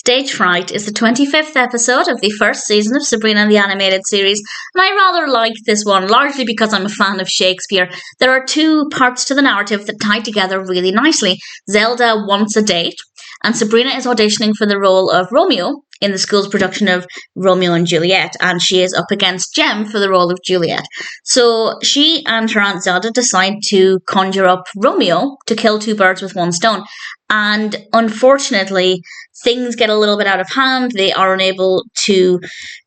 Stage Fright is the 25th episode of the first season of Sabrina the Animated Series, and I rather like this one, largely because I'm a fan of Shakespeare. There are two parts to the narrative that tie together really nicely. Zelda wants a date, and Sabrina is auditioning for the role of Romeo in the school's production of Romeo and Juliet, and she is up against Jem for the role of Juliet. So she and her Aunt Zelda decide to conjure up Romeo to kill two birds with one stone. And unfortunately, things get a little bit out of hand. They are unable to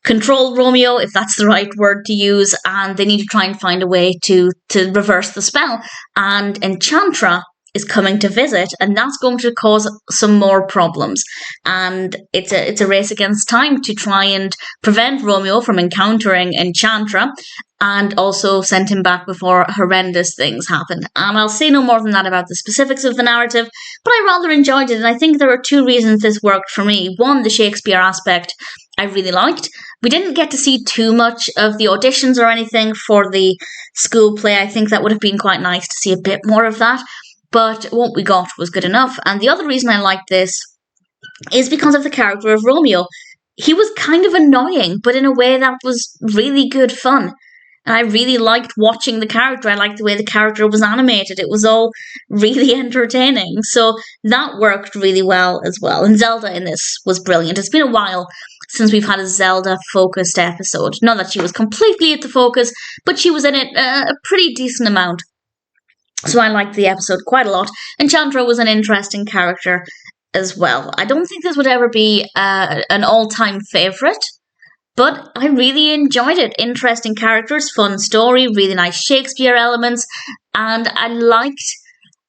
control Romeo, if that's the right word to use, and they need to try and find a way to reverse the spell. And Enchantra is coming to visit, and that's going to cause some more problems. And it's a race against time to try and prevent Romeo from encountering Enchantra, and also send him back before horrendous things happen. And I'll say no more than that about the specifics of the narrative, but I rather enjoyed it, and I think there are two reasons this worked for me. One, the Shakespeare aspect I really liked. We didn't get to see too much of the auditions or anything for the school play. I think that would have been quite nice to see a bit more of that, but what we got was good enough. And the other reason I liked this is because of the character of Romeo. He was kind of annoying, but in a way that was really good fun. And I really liked watching the character. I liked the way the character was animated. It was all really entertaining. So that worked really well as well. And Zelda in this was brilliant. It's been a while since we've had a Zelda-focused episode. Not that she was completely at the focus, but she was in it a pretty decent amount. So I liked the episode quite a lot. And Chandra was an interesting character as well. I don't think this would ever be an all-time favourite, but I really enjoyed it. Interesting characters, fun story, really nice Shakespeare elements, and I liked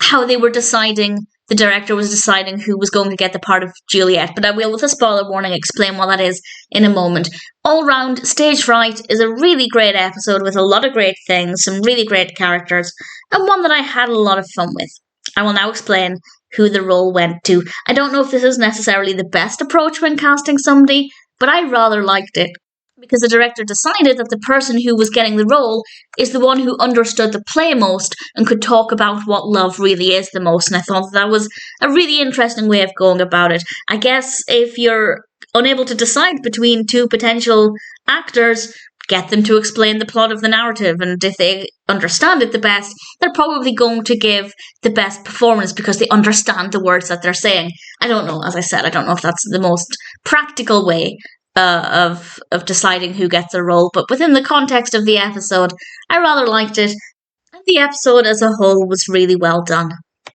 how they were deciding, the director was deciding who was going to get the part of Juliet, but I will, with a spoiler warning, explain what that is in a moment. All round, Stage Fright is a really great episode with a lot of great things, some really great characters, and one that I had a lot of fun with. I will now explain who the role went to. I don't know if this is necessarily the best approach when casting somebody, but I rather liked it, because the director decided that the person who was getting the role is the one who understood the play most and could talk about what love really is the most, and I thought that was a really interesting way of going about it. I guess if you're unable to decide between two potential actors, get them to explain the plot of the narrative, and if they understand it the best, they're probably going to give the best performance because they understand the words that they're saying. I don't know, as I said, I don't know if that's the most practical way of deciding who gets a role, but within the context of the episode, I rather liked it, and the episode as a whole was really well done.